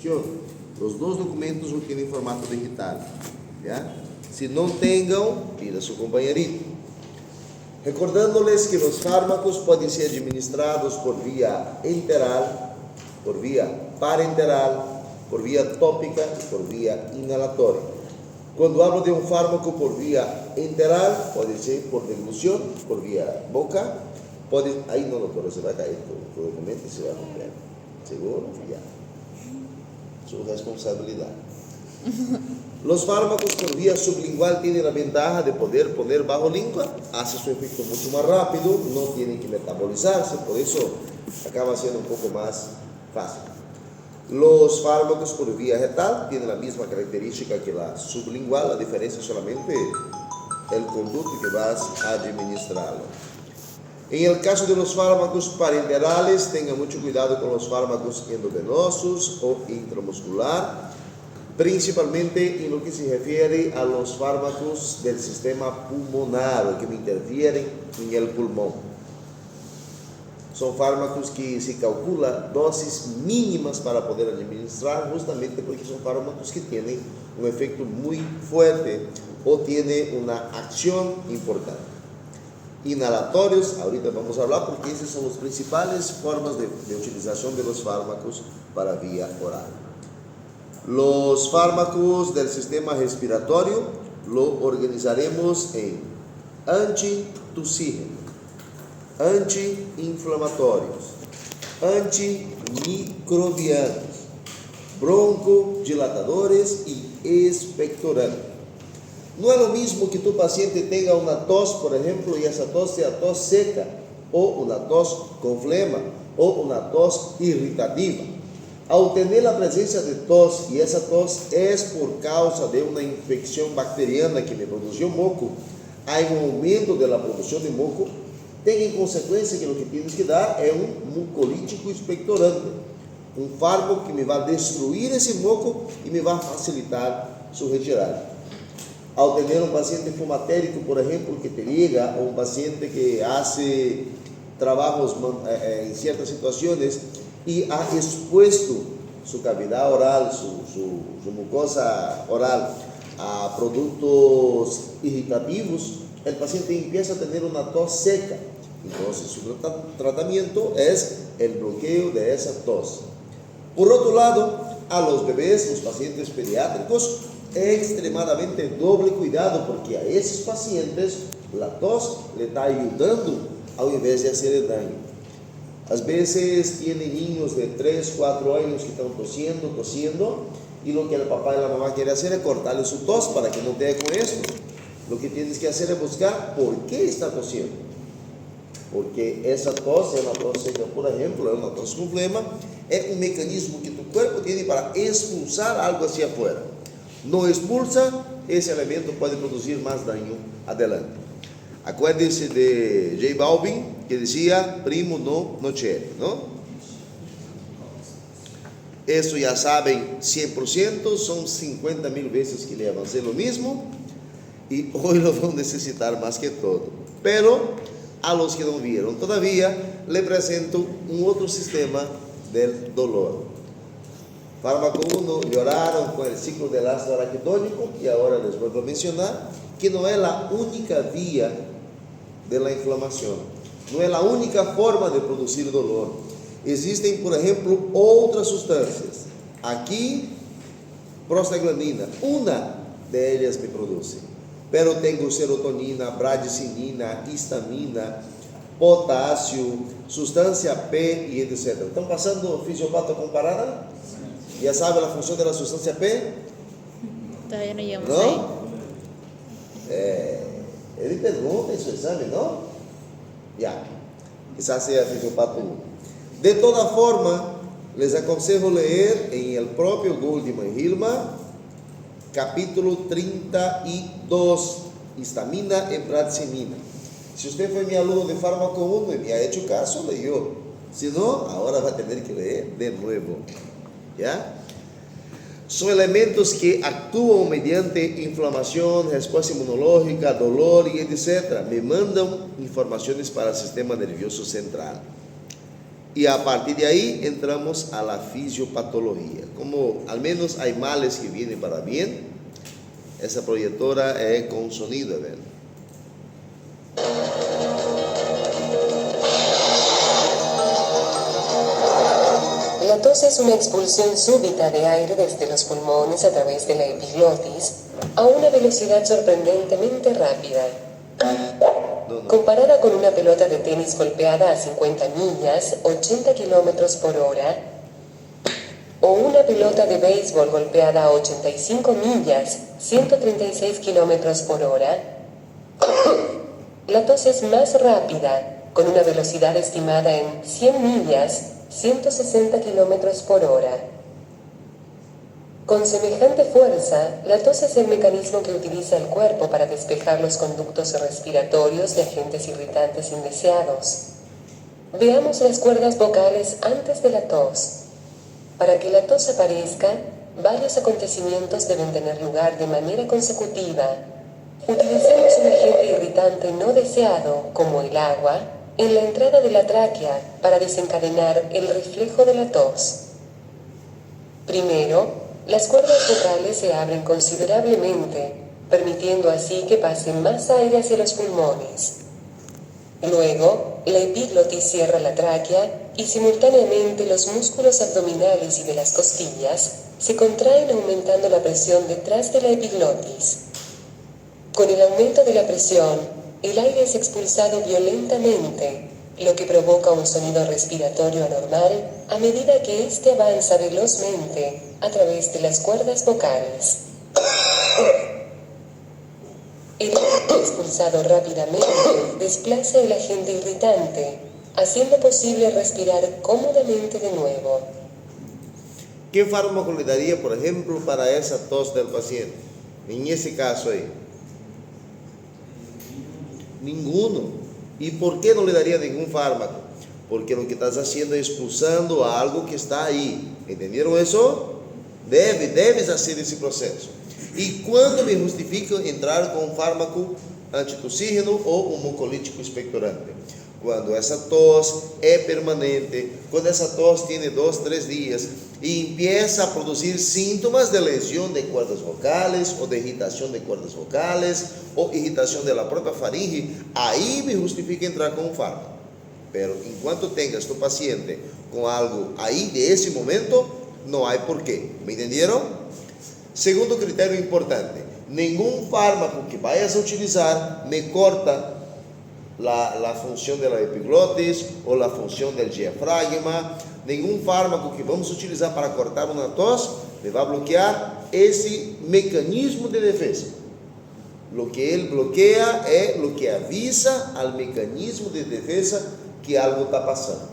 Los dos documentos lo tienen en formato digital. ¿Ya? Si no tengan, pida a su compañerito. Recordándoles que los fármacos pueden ser administrados por vía enteral, por vía parenteral, por vía tópica y por vía inhalatoria. Cuando hablo de un fármaco por vía enteral, puede ser por deglución, por vía boca. Ahí no, doctor, se va a caer tu documento y se va a romper. ¿Seguro? Ya. Su responsabilidad. Los fármacos por vía sublingual tienen la ventaja de poder poner bajo lengua, hace su efecto mucho más rápido, no tienen que metabolizarse, por eso acaba siendo un poco más fácil. Los fármacos por vía retal tienen la misma característica que la sublingual, la diferencia es solamente el conducto que vas a administrarlo. En el caso de los fármacos parenterales, tengan mucho cuidado con los fármacos endovenosos o intramuscular, principalmente en lo que se refiere a los fármacos del sistema pulmonar, que interfieren en el pulmón. Son fármacos que se calcula dosis mínimas para poder administrar, justamente porque son fármacos que tienen un efecto muy fuerte o tienen una acción importante. Inhalatorios, ahorita vamos a hablar porque esas son las principales formas de utilización de los fármacos para vía oral. Los fármacos del sistema respiratorio lo organizaremos en antitusígenos, anti-inflamatorios, antimicrobianos, broncodilatadores y expectorantes. No es lo mismo que tu paciente tenga una tos, por ejemplo, y esa tos sea tos seca, o una tos con flema, o una tos irritativa. Al tener la presencia de tos, y esa tos es por causa de una infección bacteriana que me produjo moco, hay un aumento de la producción de moco, tenga en consecuencia que lo que tienes que dar es un mucolítico expectorante, un fármaco que me va a destruir ese moco y me va a facilitar su retirada. Al tener un paciente fumatérico, por ejemplo, que te llega, o un paciente que hace trabajos en ciertas situaciones y ha expuesto su cavidad oral, su mucosa oral a productos irritativos, el paciente empieza a tener una tos seca. Entonces, su tratamiento es el bloqueo de esa tos. Por otro lado, a los bebés, los pacientes pediátricos, extremadamente doble cuidado, porque a esos pacientes la tos le está ayudando ao invés de hacerle daño. Às veces tienen niños de 3, 4 años que están tosiendo, y lo que el papá y la mamá quieren hacer es cortarle su tos para que no tenga con esto. Lo que tienes que hacer es buscar por qué está tosiendo. Porque esa tos es una tos seca, por ejemplo, es una tos con flema, es un mecanismo que tu cuerpo tiene para expulsar algo hacia afuera. No expulsa, ese elemento puede producir más daño adelante. Acuérdense de J Balvin, que decía, primo no nocere, ¿no? Eso ya saben 100%, son 50,000 veces que le avancé lo mismo, y hoy lo van a necesitar más que todo. Pero a los que no vieron todavía, le presento un otro sistema del dolor. Fármaco 1, lloraron con el ciclo del ácido araquidónico, y ahora les vuelvo a mencionar que no es la única vía de la inflamación, no es la única forma de producir dolor. Existen, por ejemplo, otras sustancias. Aquí, prostaglandina, una de ellas me produce, pero tengo serotonina, bradicinina, histamina, potasio, sustancia P y etc. ¿Están pasando fisiopata comparada? ¿Ya sabe la función de la sustancia P? Todavía no llegamos ¿No? ahí. Él pregunta en su examen, ¿no? Ya, quizás sea fisiopato 1. De toda forma, les aconsejo leer en el propio Goldman Hillman, capítulo 32, histamina y bradicinina. Si usted fue mi alumno de fármaco 1 y me ha hecho caso, leyó. Si no, ahora va a tener que leer de nuevo. ¿Ya? Son elementos que actúan mediante inflamación, respuesta inmunológica, dolor y etc. Me mandan informaciones para el sistema nervioso central. Y a partir de ahí entramos a la fisiopatología. Como al menos hay males que vienen para bien, esa proyectora es con sonido, ¿verdad? La tos es una expulsión súbita de aire desde los pulmones a través de la epiglotis a una velocidad sorprendentemente rápida. Comparada con una pelota de tenis golpeada a 50 millas, 80 kilómetros por hora, o una pelota de béisbol golpeada a 85 millas, 136 kilómetros por hora, la tos es más rápida, con una velocidad estimada en 100 millas, 160 kilómetros por hora. Con semejante fuerza, la tos es el mecanismo que utiliza el cuerpo para despejar los conductos respiratorios de agentes irritantes indeseados. Veamos las cuerdas vocales antes de la tos. Para que la tos aparezca, varios acontecimientos deben tener lugar de manera consecutiva. Utilicemos un agente irritante no deseado, como el agua, en la entrada de la tráquea para desencadenar el reflejo de la tos. Primero, las cuerdas vocales se abren considerablemente, permitiendo así que pase más aire hacia los pulmones. Luego, la epiglotis cierra la tráquea y simultáneamente los músculos abdominales y de las costillas se contraen aumentando la presión detrás de la epiglotis. Con el aumento de la presión, el aire es expulsado violentamente, lo que provoca un sonido respiratorio anormal a medida que éste avanza velozmente a través de las cuerdas vocales. El aire expulsado rápidamente desplaza el agente irritante, haciendo posible respirar cómodamente de nuevo. ¿Qué fármaco le daría, por ejemplo, para esa tos del paciente? En ese caso ahí. Ninguno. ¿Y por qué no le daría ningún fármaco? Porque lo que estás haciendo es expulsando algo que está ahí. ¿Entendieron eso? Debes hacer ese proceso. ¿Y cuándo me justifica entrar con un fármaco antitussígeno o un mucolítico expectorante? Cuando esa tos es permanente, cuando esa tos tiene 2-3 días y empieza a producir síntomas de lesión de cuerdas vocales o de irritación de cuerdas vocales o irritación de la propia faringe, ahí me justifica entrar con un fármaco. Pero en cuanto tengas tu paciente con algo ahí de ese momento, no hay por qué. ¿Me entendieron? Segundo criterio importante: ningún fármaco que vayas a utilizar me corta la función de la epiglotis o la función del diafragma. Ningún fármaco que vamos a utilizar para cortar una tos me va a bloquear ese mecanismo de defensa. Lo que él bloquea es lo que avisa al mecanismo de defensa que algo está pasando.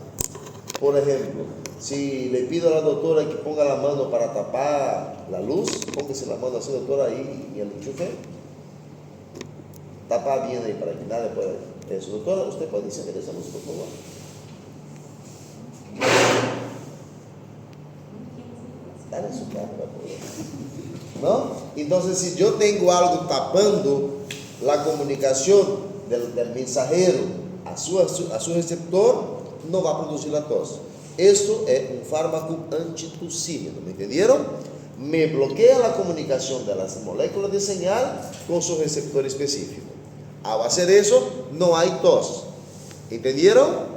Por ejemplo, si le pido a la doctora que ponga la mano para tapar la luz, póngase la mano así, doctora, ahí en el enchufe. Tapa bien ahí para que nadie pueda ver. Eso, doctora, usted puede encender esa luz, por favor. Dale su cámara, por favor. ¿No? Entonces, si yo tengo algo tapando la comunicación del mensajero a su receptor, no va a producir la tos. Esto es un fármaco antitussígeno, ¿me entendieron? Me bloquea la comunicación de las moléculas de señal con su receptor específico. Al hacer eso, no hay tos. ¿Entendieron?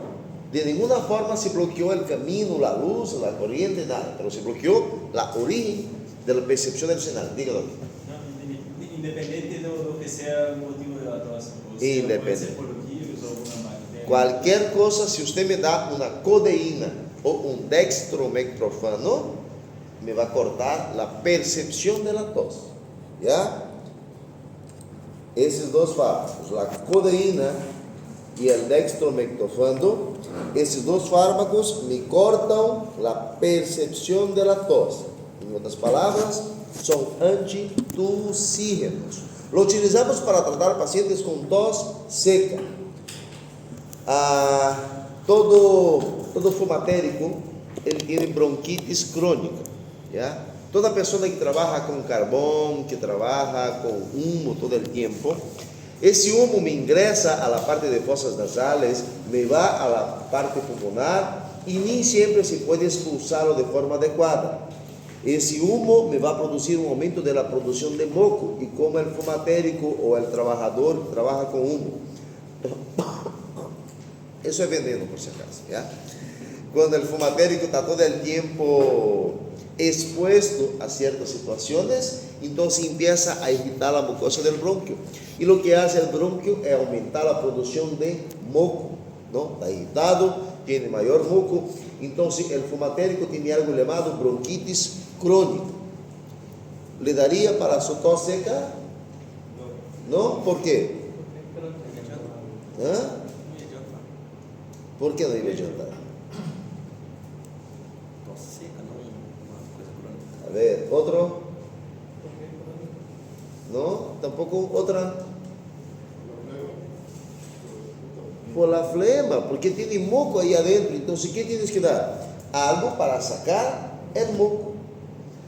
De ninguna forma se bloqueó el camino, la luz, la corriente, nada, pero se bloqueó la origen de la percepción del señal. Dígalo. Independiente de lo que sea el motivo de la tos. Independiente. Puede ser por virus o alguna bacteria. Cualquier cosa, si usted me da una codeína o un dextromethorfano, me va a cortar la percepción de la tos. ¿Ya? Esos dos fármacos, la codeína y el dextromethorfano, esos dos fármacos me cortan la percepción de la tos. En otras palabras, son antitussígenos. Lo utilizamos para tratar pacientes con tos seca. Todo fumatérico, él tiene bronquitis crónica, ¿ya? Toda persona que trabaja con carbón, que trabaja con humo todo el tiempo, ese humo me ingresa a la parte de fosas nasales, me va a la parte pulmonar y ni siempre se puede expulsarlo de forma adecuada. Ese humo me va a producir un aumento de la producción de moco, y como el fumatérico o el trabajador trabaja con humo, eso es veneno por si acaso, ¿ya? Cuando el fumatérico está todo el tiempo expuesto a ciertas situaciones, entonces empieza a irritar la mucosa del bronquio, y lo que hace el bronquio es aumentar la producción de moco, ¿no? Está irritado, tiene mayor moco, entonces el fumatérico tiene algo llamado bronquitis crónica. ¿Le daría para su tos seca? ¿No? ¿Por qué? ¿Ah? ¿Por qué no iba a ayudar? A ver, ¿otro? ¿No? ¿Tampoco otra? Por la flema, porque tiene moco ahí adentro. Entonces, ¿qué tienes que dar? Algo para sacar el moco.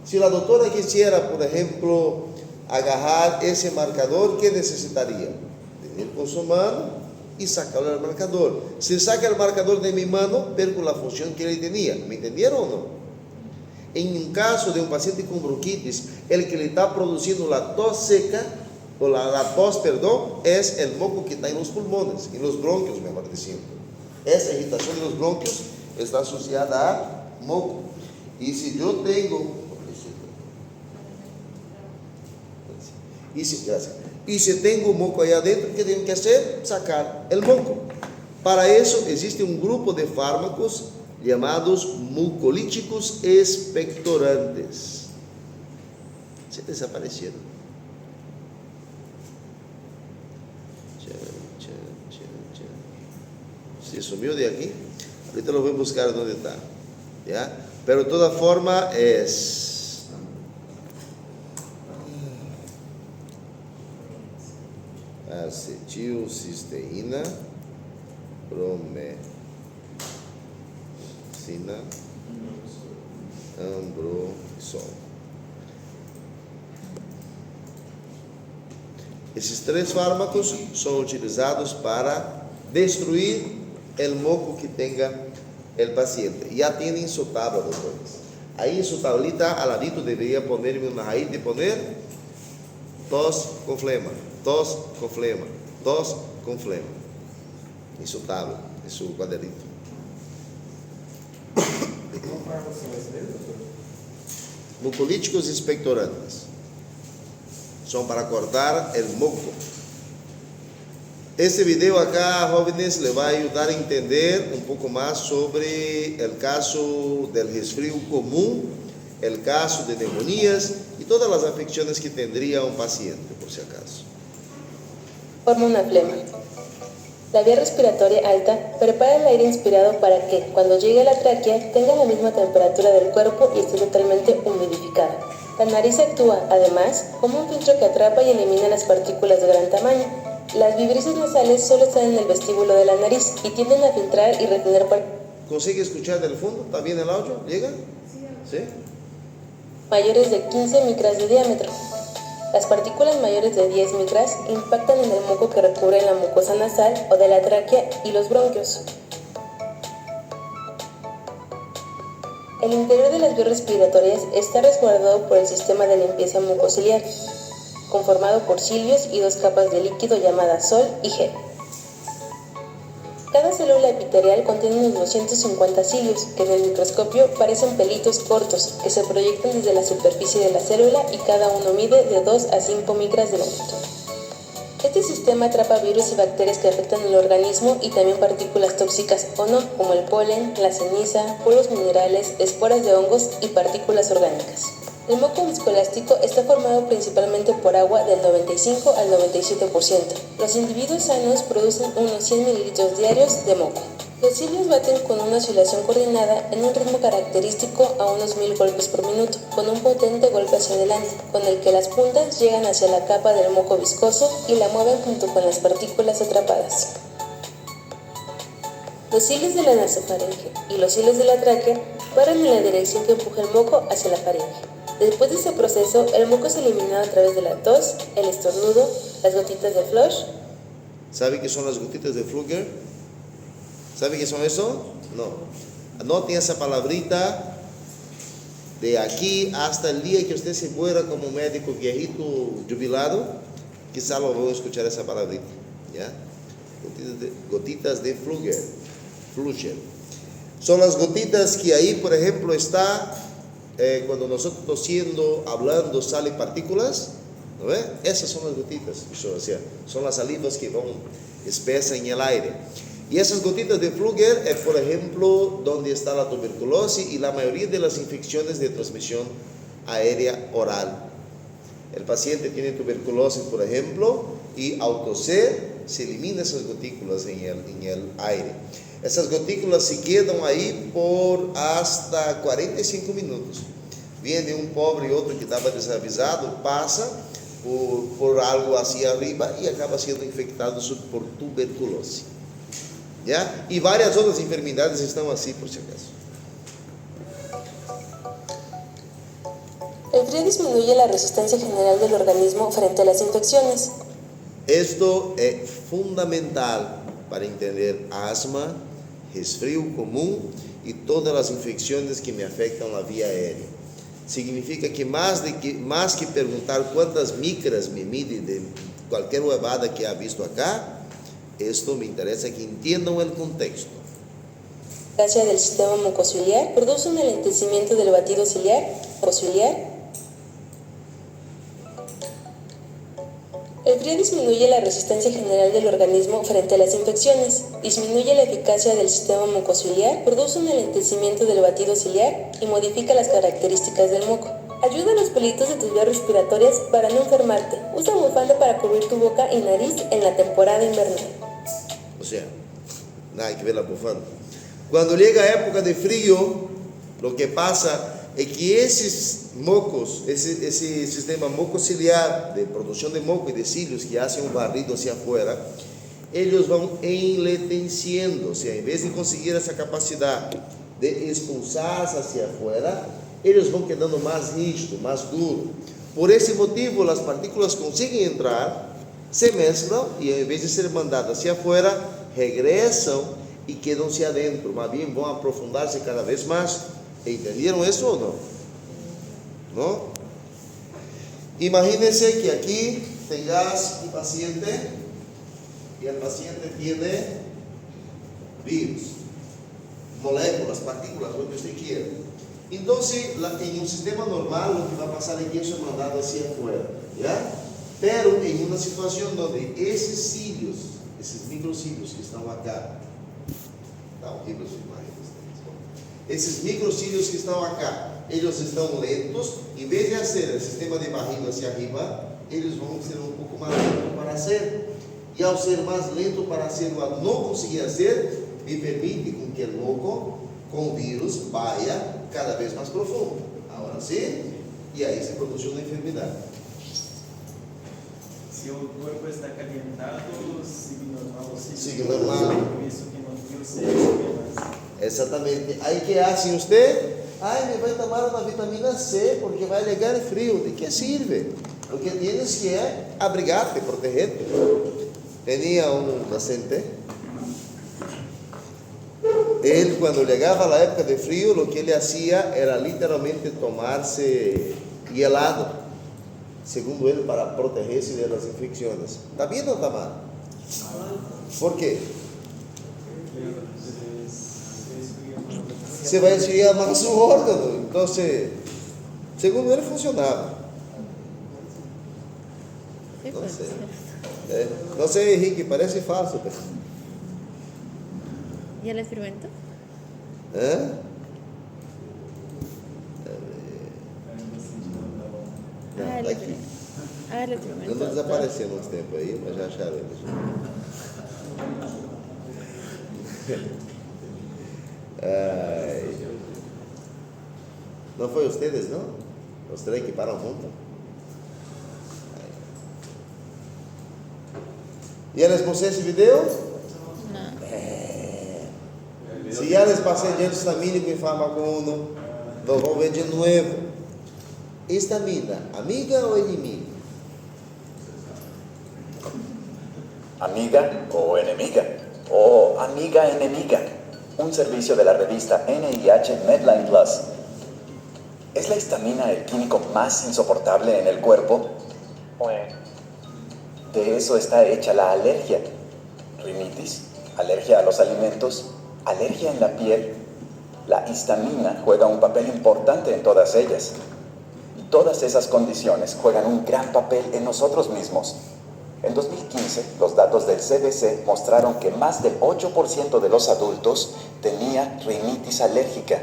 Si la doctora quisiera, por ejemplo, agarrar ese marcador, ¿qué necesitaría? Tener con su mano y sacarlo del marcador. Si saca el marcador de mi mano, pierdo la función que él tenía. ¿Me entendieron o no? En un caso de un paciente con bronquitis, el que le está produciendo la tos seca, o la tos, perdón, es el moco que está en los pulmones, en los bronquios, mejor diciendo. Esa irritación de los bronquios está asociada a moco. Y si yo tengo, y si tengo moco ahí adentro, ¿qué tengo que hacer? Sacar el moco. Para eso existe un grupo de fármacos llamados mucolíticos expectorantes. Se desaparecieron. Se sumió de aquí. Ahorita lo voy a buscar dónde está, ¿ya? Pero de toda forma es acetilcisteína, bromecina, ambroxol. Esses três fármacos são utilizados para destruir el moco que tenga el paciente. Ya tienen su tabla, doctores. Ahí en su tablita, al ladito debería ponerme una raíz de poner tos con flema, tos con flema, tos con flema. En su tabla, en su cuadernito. Mucolíticos expectorantes. Son para cortar el moco. Este video acá, jóvenes, le va a ayudar a entender un poco más sobre el caso del resfrío común, el caso de neumonías y todas las afecciones que tendría un paciente, por si acaso. Forma una flema. La vía respiratoria alta prepara el aire inspirado para que, cuando llegue a la tráquea, tenga la misma temperatura del cuerpo y esté totalmente humidificada. La nariz actúa, además, como un filtro que atrapa y elimina las partículas de gran tamaño. Las vibrisas nasales solo están en el vestíbulo de la nariz y tienden a filtrar y retener ¿Consigue escuchar del fondo? ¿Está bien el audio? ¿Llega? ¿Sí? mayores de 15 micras de diámetro. Las partículas mayores de 10 micras impactan en el moco que recubre la mucosa nasal o de la tráquea y los bronquios. El interior de las vías respiratorias está resguardado por el sistema de limpieza mucociliar, conformado por cilios y dos capas de líquido llamadas sol y gel. Cada célula epitelial contiene unos 250 cilios, que en el microscopio parecen pelitos cortos, que se proyectan desde la superficie de la célula y cada uno mide de 2 a 5 micras de longitud. Este sistema atrapa virus y bacterias que afectan el organismo y también partículas tóxicas o no, como el polen, la ceniza, polvos minerales, esporas de hongos y partículas orgánicas. El moco viscoelástico está formado principalmente por agua del 95 al 97%. Los individuos sanos producen unos 100 mililitros diarios de moco. Los cilios baten con una oscilación coordinada en un ritmo característico a unos 1000 golpes por minuto, con un potente golpe hacia adelante, con el que las puntas llegan hacia la capa del moco viscoso y la mueven junto con las partículas atrapadas. Los cilios de la nasofaringe y los cilios de la tráquea barren en la dirección que empuja el moco hacia la faringe. Después de ese proceso, el moco es eliminado a través de la tos, el estornudo, las gotitas de flush. ¿Sabe qué son las gotitas de Flugger? ¿Sabe qué son eso? No. Anoten esa palabrita. De aquí hasta el día que usted se muera como médico viejito jubilado, quizá lo van a escuchar esa palabrita, ¿ya? Gotitas de Flügel. Son las gotitas que ahí, por ejemplo, está, cuando nosotros tosiendo, hablando, salen partículas, ¿no ve? Esas son las gotitas, o sea, son las salivas que van espesas en el aire. Y esas gotitas de Flügel es, por ejemplo, donde está la tuberculosis y la mayoría de las infecciones de transmisión aérea oral. El paciente tiene tuberculosis, por ejemplo, y al toser se eliminan esas gotículas en el aire. Esas gotículas se quedan ahí por hasta 45 minutos. Viene un pobre y otro que estaba desavisado, pasa por algo hacia arriba y acaba siendo infectado por tuberculosis. ¿Ya? Y varias otras enfermedades están así, por si acaso. El frío disminuye la resistencia general del organismo frente a las infecciones. Esto es fundamental para entender asma, resfrío común y todas las infecciones que me afectan la vía aérea. Significa que más que preguntar cuántas micras me mide de cualquier huevada que ha visto acá, esto me interesa que entiendan el contexto. La eficacia del sistema mucociliar produce un enlentecimiento del batido ciliar. El frío disminuye la resistencia general del organismo frente a las infecciones, disminuye la eficacia del sistema mucociliar, produce un enlentecimiento del batido ciliar y modifica las características del moco. Ayuda a los pelitos de tus vías respiratorias para no enfermarte. Usa bufanda para cubrir tu boca y nariz en la temporada invernal. O sea, nada que ver la bufanda. Cuando llega a época de frío, lo que pasa es que esos mocos, ese sistema mucociliar de producción de moco y de cilios que hacen un barrido hacia afuera, ellos van enleteciendo, o sea, en vez de conseguir esa capacidad de expulsarse hacia afuera, ellos van quedando más rígidos, más duros. Por ese motivo, las partículas consiguen entrar, se mezclan y en vez de ser mandadas hacia afuera, regresan y quedan hacia adentro, más bien van a aprofundarse cada vez más. ¿Entendieron eso o no? ¿No? Imagínense que aquí tengas un paciente y el paciente tiene virus, moléculas, partículas, lo que usted quiera. Entonces, en un sistema normal, lo que va a pasar es que eso es mandado hacia afuera, ¿ya? Pero en una situación donde esos cilios, esos microcilios que están acá, está horrible su imagen. Esos microcilios que están acá, ellos están lentos. En vez de hacer el sistema de barrido hacia arriba, ellos van a ser un poco más lentos para hacer. Y al ser más lento para hacerlo, al no conseguir hacer, me permite con que el moco con virus vaya cada vez más profundo. Ahora sí, y ahí se produce una enfermedad. Si el cuerpo está calentado, sigue normal. Sigue normal. Eso que no quiero ser más. Exactamente. Aí que hacen usted, me vai tomar una vitamina C porque vai llegar el frío. ¿De qué sirve? Lo que tienes que abrigarte, protegerte. Tenía un paciente, él cuando llegaba la época de frío, lo que él hacía era literalmente tomarse helado, según él, para protegerse de las infecciones. ¿Está bien o está mal? ¿Por qué? Se vai esfriar más su órgano. Entonces, según él funcionaba. Sí, No pues, sé. No sé, Henrique, parece falso. Pero... ¿Ya lo experimento? Não, Ah, tá ele aqui. ele experimentou. Não desapareceu uns tempos aí, mas já acharam ele. Ai. Não foi ustedes, não? Os três que param juntos. ¿Ya les puse ese video? No. Si ya les pasé el histamínico y fármaco 1, lo voy a ver de nuevo. ¿Histamina, amiga o enemiga? Amiga o enemiga, o amiga enemiga. un servicio de la revista NIH Medline Plus. ¿Es la histamina el químico más insoportable en el cuerpo? De eso está hecha la alergia. Rinitis, alergia a los alimentos, alergia en la piel. La histamina juega un papel importante en todas ellas. Todas esas condiciones juegan un gran papel en nosotros mismos. En 2015, los datos del CDC mostraron que más del 8% de los adultos tenía rinitis alérgica.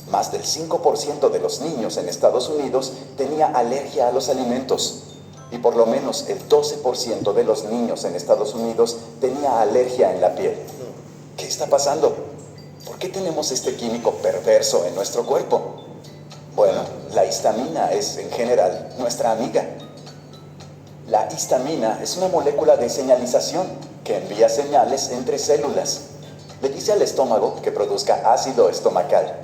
Más del 5% de los niños en Estados Unidos tenía alergia a los alimentos. Y por lo menos el 12% de los niños en Estados Unidos tenía alergia en la piel. ¿Qué está pasando? ¿Por qué tenemos este químico perverso en nuestro cuerpo? Bueno, la histamina es, en general, nuestra amiga. La histamina es una molécula de señalización que envía señales entre células. Le dice al estómago que produzca ácido estomacal.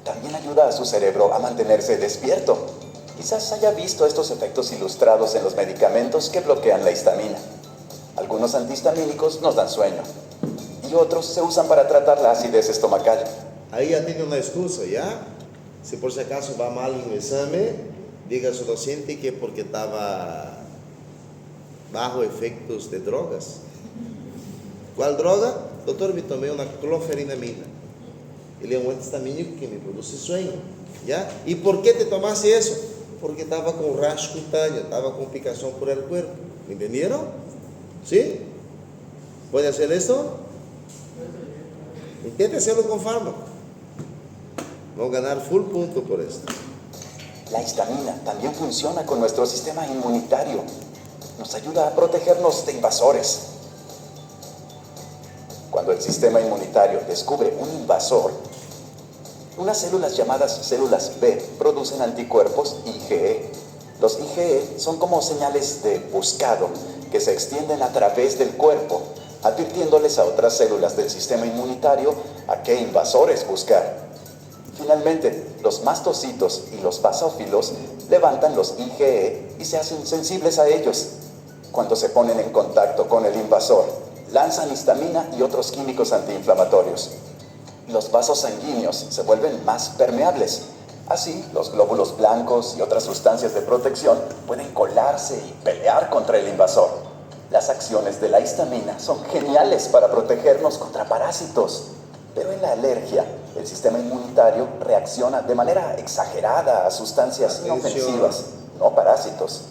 También ayuda a su cerebro a mantenerse despierto. Quizás haya visto estos efectos ilustrados en los medicamentos que bloquean la histamina. Algunos antihistamínicos nos dan sueño y otros se usan para tratar la acidez estomacal. Ahí ya tiene una excusa, ¿ya? Si por si acaso va mal en el examen, diga a su docente que porque estaba bajo efectos de drogas. ¿Cuál droga? Doctor, me tomé una cloferinamina. Ele é um antihistamínico que me produce sueño, ¿ya? ¿Y por qué te tomaste eso? Porque estaba con rash cutáneo, estaba con picazón por el cuerpo. ¿Me entendieron? ¿Sí? ¿Puede hacer esto? Intente hacerlo con fármaco. Vamos a ganar full punto por esto. La histamina también funciona con nuestro sistema inmunitario. Nos ayuda a protegernos de invasores. Cuando el sistema inmunitario descubre un invasor, unas células llamadas células B producen anticuerpos IgE. Los IgE son como señales de buscado que se extienden a través del cuerpo, advirtiéndoles a otras células del sistema inmunitario a qué invasores buscar. Finalmente, los mastocitos y los basófilos levantan los IgE y se hacen sensibles a ellos. Cuando se ponen en contacto con el invasor, lanzan histamina y otros químicos antiinflamatorios. Los vasos sanguíneos se vuelven más permeables. Así, los glóbulos blancos y otras sustancias de protección pueden colarse y pelear contra el invasor. Las acciones de la histamina son geniales para protegernos contra parásitos. Pero en la alergia, el sistema inmunitario reacciona de manera exagerada a sustancias inofensivas, no parásitos.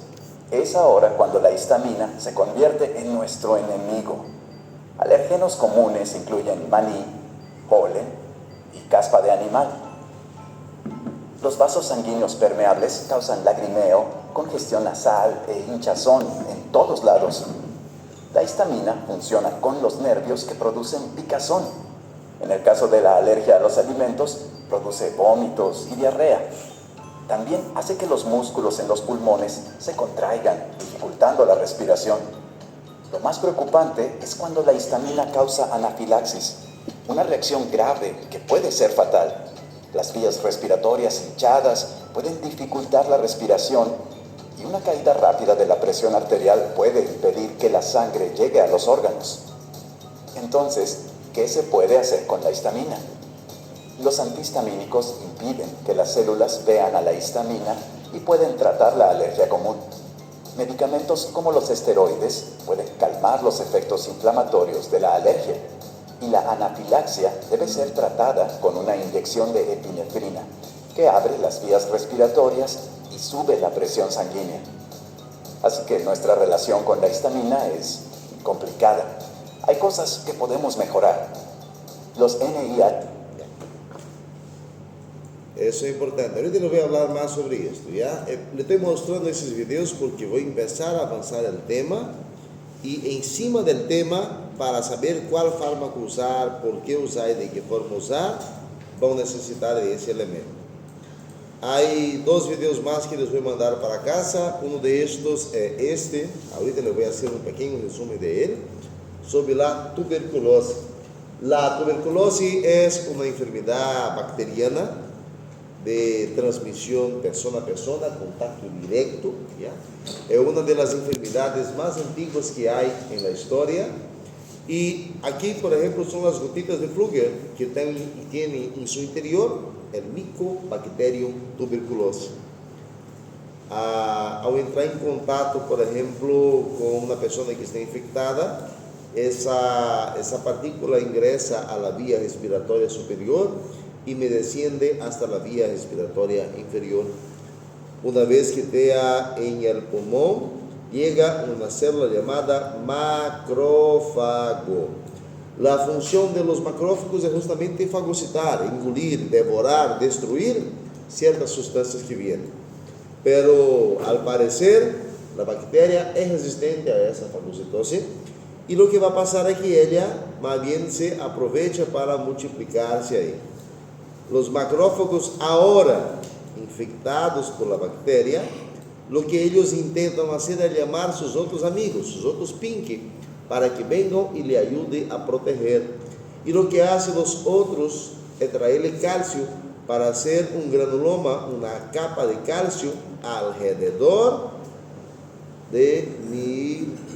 Es ahora cuando la histamina se convierte en nuestro enemigo. Alérgenos comunes incluyen maní, polen y caspa de animal. Los vasos sanguíneos permeables causan lagrimeo, congestión nasal e hinchazón en todos lados. La histamina funciona con los nervios que producen picazón. En el caso de la alergia a los alimentos, produce vómitos y diarrea. También hace que los músculos en los pulmones se contraigan, dificultando la respiración. Lo más preocupante es cuando la histamina causa anafilaxis, una reacción grave que puede ser fatal. Las vías respiratorias hinchadas pueden dificultar la respiración y una caída rápida de la presión arterial puede impedir que la sangre llegue a los órganos. Entonces, ¿qué se puede hacer con la histamina? Los antihistamínicos impiden que las células vean a la histamina y pueden tratar la alergia común. Medicamentos como los esteroides pueden calmar los efectos inflamatorios de la alergia y la anafilaxia debe ser tratada con una inyección de epinefrina que abre las vías respiratorias y sube la presión sanguínea. Así que nuestra relación con la histamina es complicada. Hay cosas que podemos mejorar. Los NIH. Eso es importante. Ahorita les voy a hablar más sobre esto, ¿ya? Le estoy mostrando esos videos porque voy a empezar a avanzar el tema y encima del tema, para saber cuál fármaco usar, por qué usar y de qué forma usar, van a necesitar de ese elemento. Hay dos videos más que les voy a mandar para casa. Uno de estos es este. Ahorita les voy a hacer un pequeño resumen de él sobre la tuberculosis. La tuberculosis es una enfermedad bacteriana de transmisión persona a persona, contacto directo, ¿ya? Es una de las enfermedades más antiguas que hay en la historia Y aquí, por ejemplo, son las gotitas de Flügel que tienen en su interior el Mycobacterium tuberculosis. Ao entrar em contato, por exemplo, com uma pessoa que está infectada, essa partícula ingressa a la vía respiratoria superior y me desciende hasta la vía respiratoria inferior. Una vez que esté en el pulmón, llega una célula llamada macrófago. La función de los macrófagos es justamente fagocitar, engolir, devorar, destruir ciertas sustancias que vienen. Pero al parecer, la bacteria es resistente a esa fagocitosis y lo que va a pasar es que ella más bien se aprovecha para multiplicarse ahí. Los macrófagos ahora infectados por la bacteria, lo que ellos intentan hacer es llamar a sus otros amigos, sus otros pinky, para que vengan y le ayuden a proteger. Y lo que hacen los otros es traerle calcio para hacer un granuloma, una capa de calcio alrededor de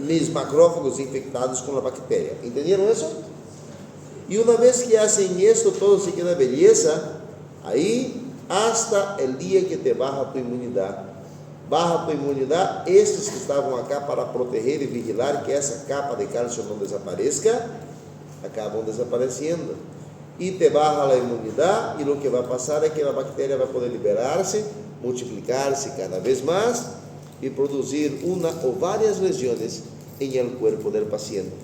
mis macrófagos infectados con la bacteria. ¿Entendieron eso? Y una vez que hacen esto, todo se queda belleza, ahí hasta el día que te baja tu inmunidad. Baja tu inmunidad, estos que estaban acá para proteger y vigilar que esa capa de calcio no desaparezca, acaban desapareciendo. Y te baja la inmunidad y lo que va a pasar es que la bacteria va a poder liberarse, multiplicarse cada vez más y producir una o varias lesiones en el cuerpo del paciente.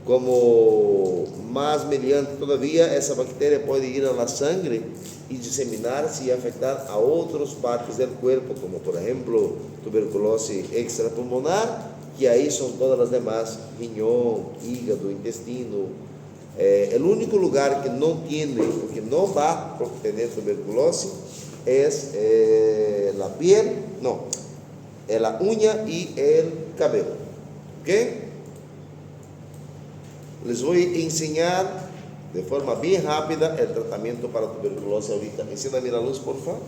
Como más mediante todavía, esa bacteria puede ir a la sangre y diseminarse y afectar a otras partes del cuerpo, como por ejemplo tuberculosis extrapulmonar, que ahí son todas las demás, riñón, hígado, intestino. El único lugar que no tiene o que no va a tener tuberculosis es la piel, no, la uña y el cabello. ¿Ok? Les voy a enseñar de forma bien rápida el tratamiento para tuberculosis ahorita. Enciéndame la luz, por favor.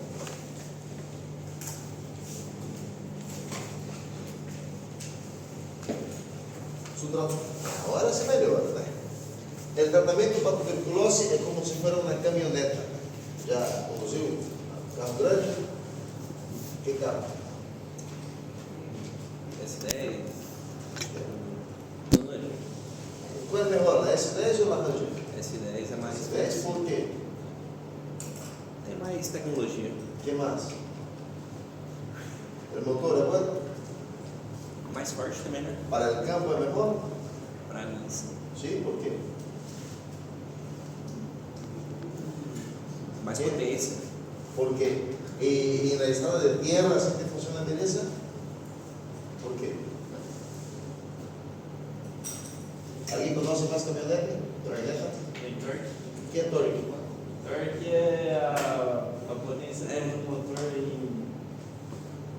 Ahora se mejora, ¿no? El tratamiento para tuberculosis es como si fuera una camioneta. ¿Ya conduciu carro grande? ¿Qué carro? S10. ¿Cuál es mejor, la S10 o la Ranger? S10 é mais. S10 por quê? Tem mais tecnologia. ¿Qué más? ¿El motor es bueno? Mais forte também, né? ¿Para el campo es mejor? Pra mim, sim. Sí, ¿por qué? Mais potência. Porque en la estrada de tierra sí te funciona bien esa. ¿Por qué? ¿Alguien conoce más camioneta? Tem torque. ¿Qué es torque? Torque é a potência do motor em.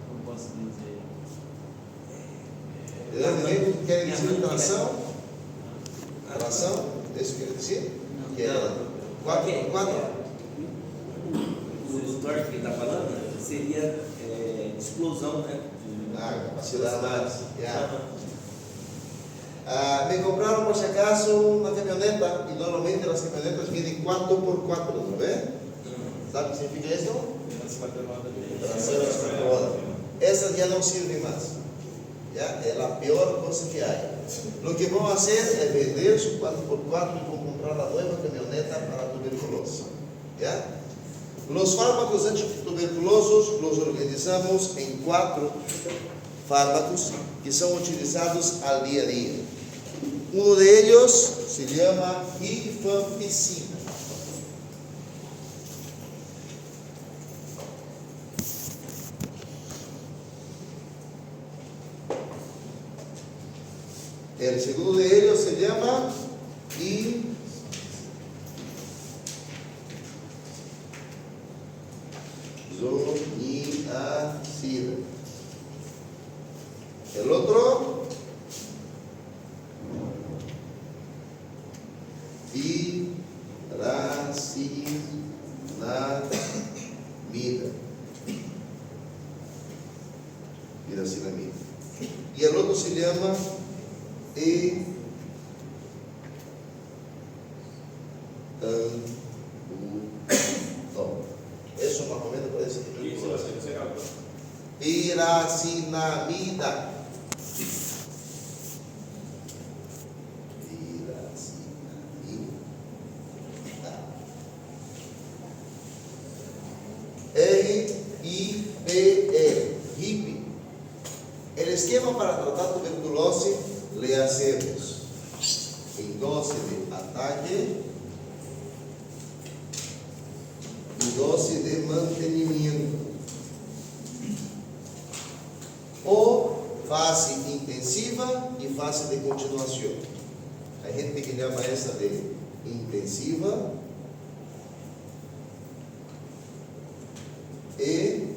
Como posso dizer? ¿De dónde viene? ¿Quiere decir tração? ¿Tração? ¿Eso quiere decir? Que ¿Cuánto? O torque que ele está falando seria explosão, né? Capacidad. Ya. Me compraron por si acaso una camioneta y normalmente las camionetas vienen 4x4, ¿no ves? ¿Sabe qué significa eso? Traseras 4 horas. Esas ya no sirven más. ¿Ya? Es la peor cosa que hay. Lo que vamos a hacer es vender su 4x4 y comprar la nueva camioneta para tuberculosis. ¿Ya? Los fármacos antituberculosos los organizamos en 4 fármacos que son utilizados al día a día. Uno de ellos se llama rifampicina. El segundo de ellos se llama isoniazida. El otro, piracinamida. Y el otro se llama Piracinamida. RIPE, HIPE. El esquema para tratar tuberculosis le hacemos en dosis de ataque y dosis de mantenimiento, o fase intensiva y fase de continuación. Hay gente que llama esa de intensiva e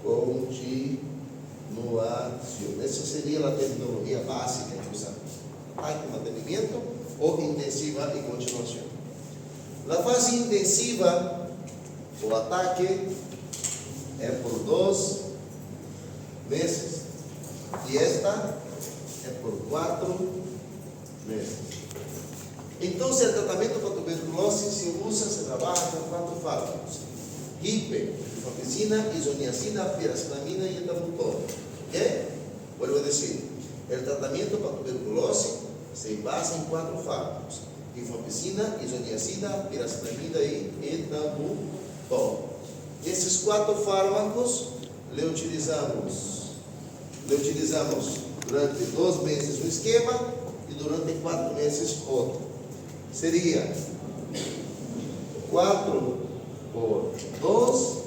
continuación. Esa sería la terminología básica que usamos: ataque, mantenimiento o intensiva y continuación. La fase intensiva o ataque es por 2 meses y esta es por 4 meses. Entonces el tratamiento para tuberculosis se trabaja con 4 fármacos: HIPE, rifampicina, isoniazida, piracinamida y etambutol. ¿Ok? Vuelvo a decir, el tratamiento para tuberculosis se basa en 4 fármacos: rifampicina, isoniazida, piracinamida y etambutol. Esses 4 fármacos le utilizamos durante 2 meses un esquema y durante 4 meses otro. Sería 4 por 2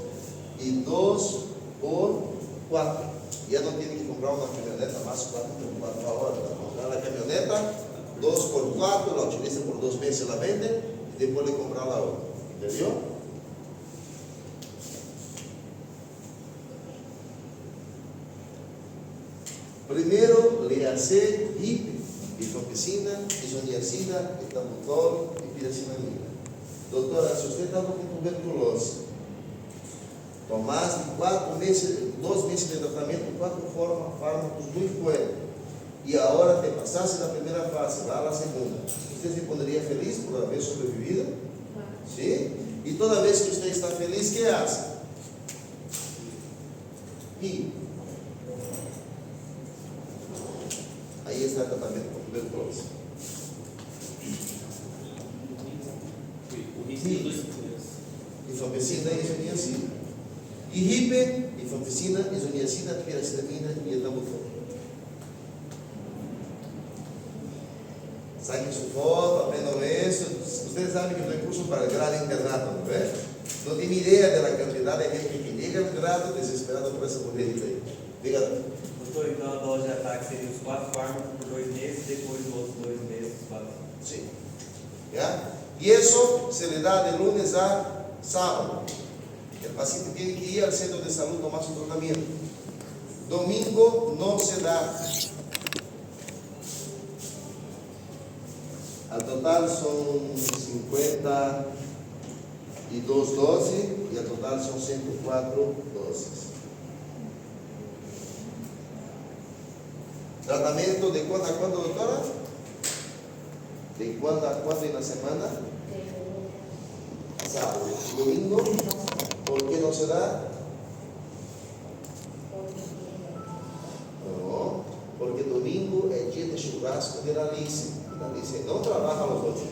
y 2 por 4. Ya no tiene que comprar una camioneta más 4 por 4 ahora. Comprar la camioneta 2 por 4, la utiliza por 2 meses, la vende y después le comprar la otra. ¿Entendió? Primero le hace HIPE, rifampicina, isoniazida, etambutol y piracinamida. Doctora, si usted está con tuberculosis, con más de 4 meses, 2 meses de tratamiento, 4 fármacos muy fuertes, y ahora te pasaste la primera fase, va a la segunda, ¿usted se pondría feliz por haber sobrevivido? ¿Sí? Y toda vez que usted está feliz, ¿qué hace? Y ahí está el tratamiento con tuberculosis. Rifampicina, isoniazida. Y HIPE, rifampicina, isoniazida, piracinamida y etambutol. Saque su foto, aprendam eso. Ustedes saben que yo doy curso para el grado internato, ¿no ves? No tiene idea de la cantidad de gente que llega al grado desesperado por essa corrida aí. Diga. Doutor, então a dose de ataque seria os 4 fármacos por 2 meses, depois os outros 2 meses, 4. Sí. ¿Ya? Y eso se le da de lunes a sábado. El paciente tiene que ir al centro de salud a tomar su tratamiento. Domingo no se da. Al total son 52 dosis y al total son 104 dosis. ¿Tratamiento de cuándo a cuándo, doctora? ¿De cuándo a cuándo en la semana? Sábado. Domingo, ¿por qué no se da? No, porque domingo es día de churrasco de la Alice. La Alice no trabaja los 8.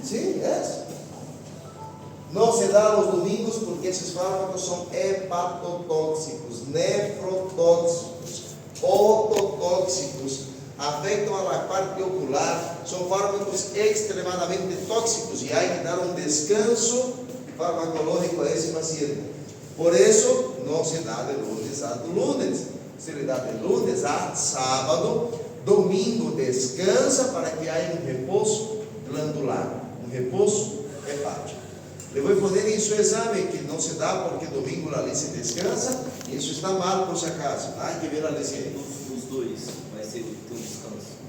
Sí, es. No se da los domingos porque esos fármacos son hepatotóxicos, nefrotóxicos, ototóxicos, afectan a la parte ocular, son fármacos extremadamente tóxicos y hay que dar un descanso farmacológico a ese paciente. Por eso no se da de lunes a lunes, se le da de lunes a sábado. Domingo descansa para que haya un reposo glandular, un reposo hepático. Le voy a poner en su examen que no se da porque domingo la Alice descansa y eso está mal por si acaso. Hay que ver a Alice ahí. Os 2 vai ser o teu descanso.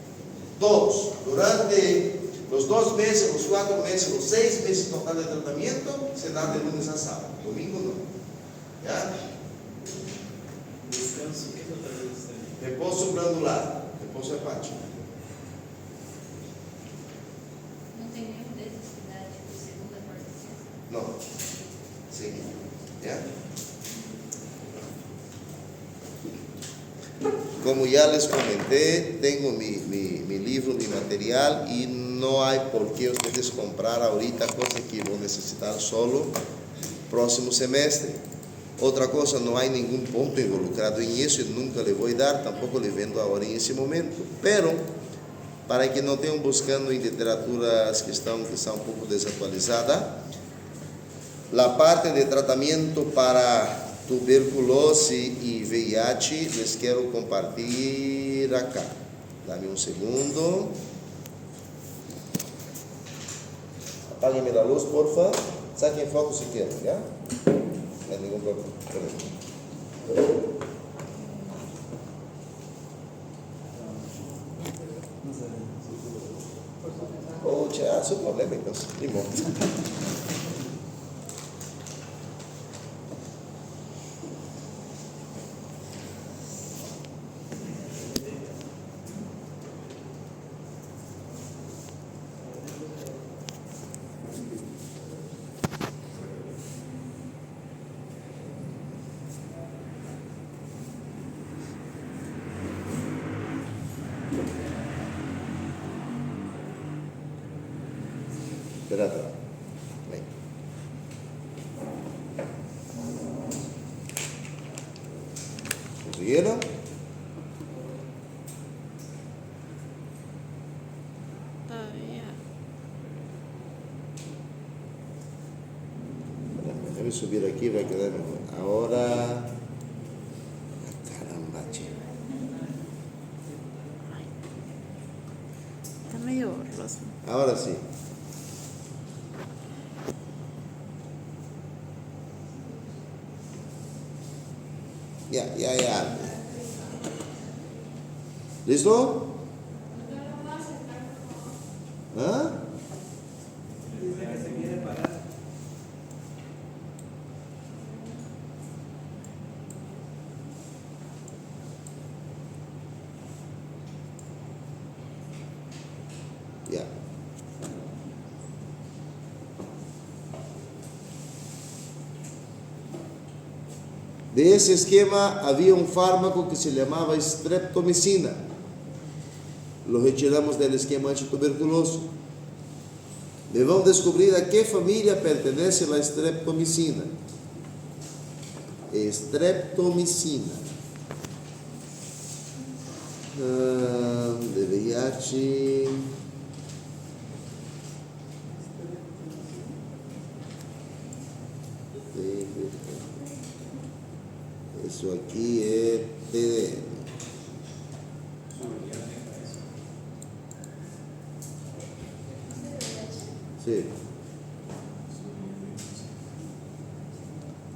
Todos, durante los 2 meses, los 4 meses, los 6 meses total de tratamiento, se da de lunes a sábado. Domingo no. ¿Ya? Descanso, o que é outra vez isso aí? Reposo glandular, reposo hepático. Não tem nenhum desses que dá tipo segunda, quarta e sexta? No. Seguido. ¿Ya? como ya les comenté, tengo mi libro, mi material, y no hay por qué ustedes comprar ahorita cosas que van a necesitar solo próximo semestre. Otra cosa, no hay ningún punto involucrado en eso y nunca le voy a dar, tampoco le vendo ahora en ese momento. Pero, para que no estén buscando en literaturas que están un poco desactualizadas, la parte de tratamiento para tuberculosis y VIH les quiero compartir acá. Dame un segundo. Apáguenme la luz, porfa. Saquen foco si quieren, ¿ya? No hay ningún problema. Oye, su problema, entonces. Ni modo. Espérate. Ven. ¿Consiguieron? Todavía. Déjame subir aquí, va a quedar mejor. Ahora. Caramba, che. Está medio borroso. Ahora sí. Ya. ¿Listo? ¿Ah? Ya. De ese esquema había un fármaco que se llamaba streptomicina. Lo retiramos del esquema antituberculoso. Debemos descubrir a qué familia pertenece la streptomicina. Streptomicina. De VIH. Eso aquí es TDM. Sí.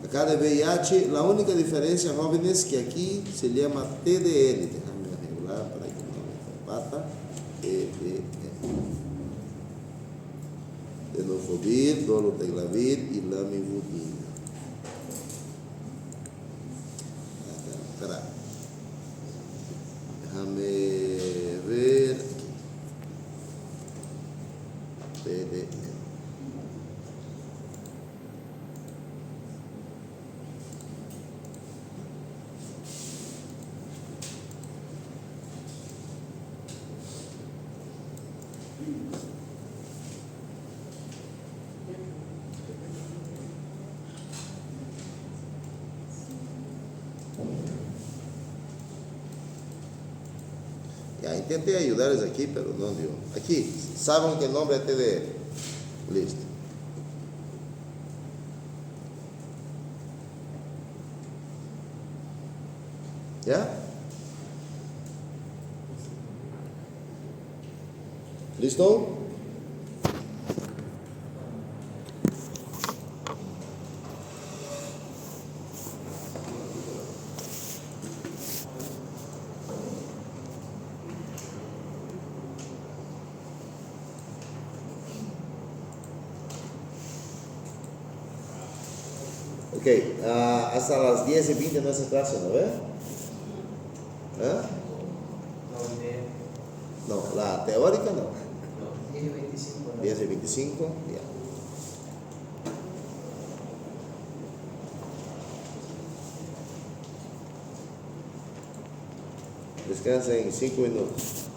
Acá de VIH, la única diferencia, jóvenes, que aquí se llama TDL. Déjame arreglar para que no me compata. TDL. Tenofovir, dolutegravir y lamivudina. Espera. Déjame ver. TDL. Ya intenté ayudarles aquí, pero no dio. Aquí, saben que el nombre es TDL. Listo. ¿Ya? ¿Listo? Ok, hasta las 10:20 no se clase, ¿no ve? ¿Ah? No, la teórica no. 10:25, ya. Descansen 5 minutos.